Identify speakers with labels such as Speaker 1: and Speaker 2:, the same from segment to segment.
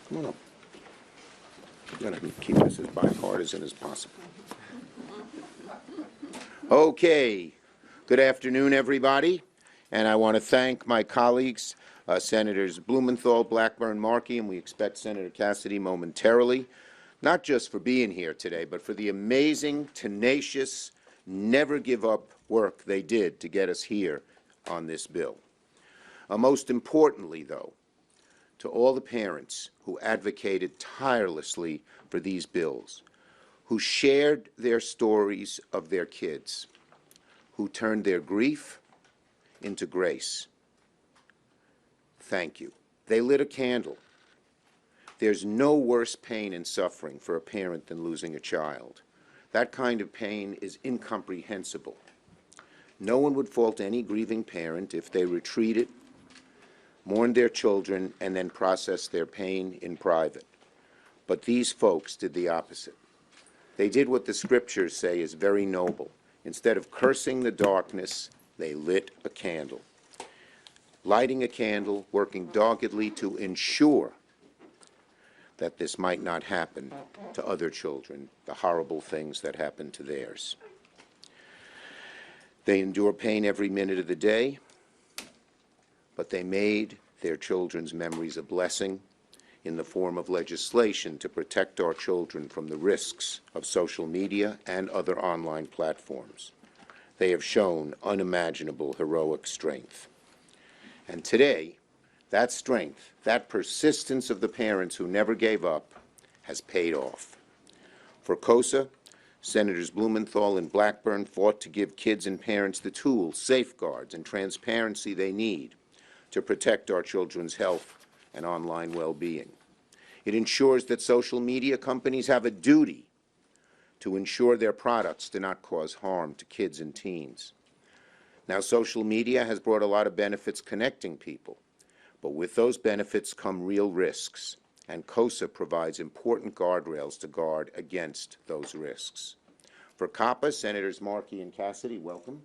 Speaker 1: Come on up. I'm going to keep this as bipartisan as possible. Okay. Good afternoon, everybody. And I want to thank my colleagues, Senators Blumenthal, Blackburn, Markey, and we expect Senator Cassidy momentarily, not just for being here today, but for the amazing, tenacious, never-give-up work they did to get us here on this bill. Most importantly, though, to all the parents who advocated tirelessly for these bills, who shared their stories of their kids, who turned their grief into grace. Thank you. They lit a candle. There's no worse pain and suffering for a parent than losing a child. That kind of pain is incomprehensible. No one would fault any grieving parent if they retreated, mourned their children, and then processed their pain in private. But these folks did the opposite. They did what the scriptures say is very noble. Instead of cursing the darkness, they lit a candle. Lighting a candle, working doggedly to ensure that this might not happen to other children, the horrible things that happen to theirs. They endure pain every minute of the day, but they made their children's memories a blessing in the form of legislation to protect our children from the risks of social media and other online platforms. They have shown unimaginable heroic strength. And today, that strength, that persistence of the parents who never gave up, has paid off. For COSA, Senators Blumenthal and Blackburn fought to give kids and parents the tools, safeguards, and transparency they need to protect our children's health and online well-being. It ensures that social media companies have a duty to ensure their products do not cause harm to kids and teens. Now, social media has brought a lot of benefits connecting people, but with those benefits come real risks, and COSA provides important guardrails to guard against those risks. For COPPA, Senators Markey and Cassidy, welcome.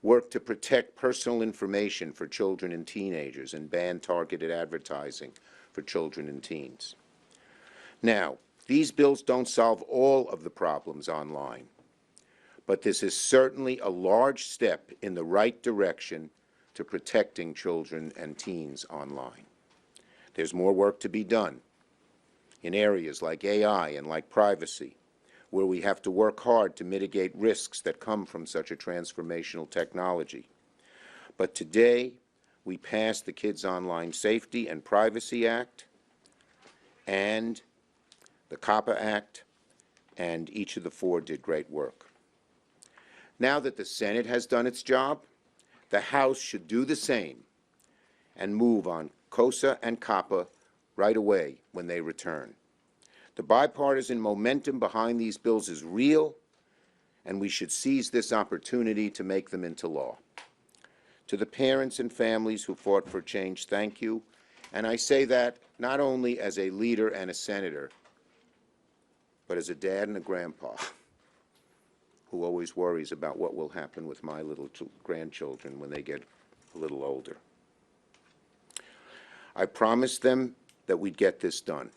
Speaker 1: Work to protect personal information for children and teenagers and ban targeted advertising for children and teens. Now, these bills don't solve all of the problems online, but this is certainly a large step in the right direction to protecting children and teens online. There's more work to be done in areas like AI and like privacy, where we have to work hard to mitigate risks that come from such a transformational technology. But today, we passed the Kids Online Safety and Privacy Act and the COPPA Act, and each of the four did great work. Now that the Senate has done its job, the House should do the same and move on COSA and COPPA right away when they return. The bipartisan momentum behind these bills is real, and we should seize this opportunity to make them into law. To the parents and families who fought for change, thank you. And I say that not only as a leader and a senator, but as a dad and a grandpa who always worries about what will happen with my little grandchildren when they get a little older. I promised them that we'd get this done.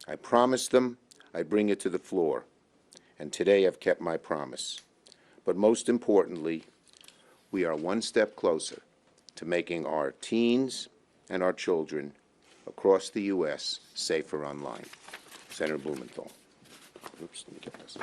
Speaker 1: I promised them I'd bring it to the floor, and today I've kept my promise. But most importantly, we are one step closer to making our teens and our children across the U.S. safer online. Senator Blumenthal. Oops, let me get this.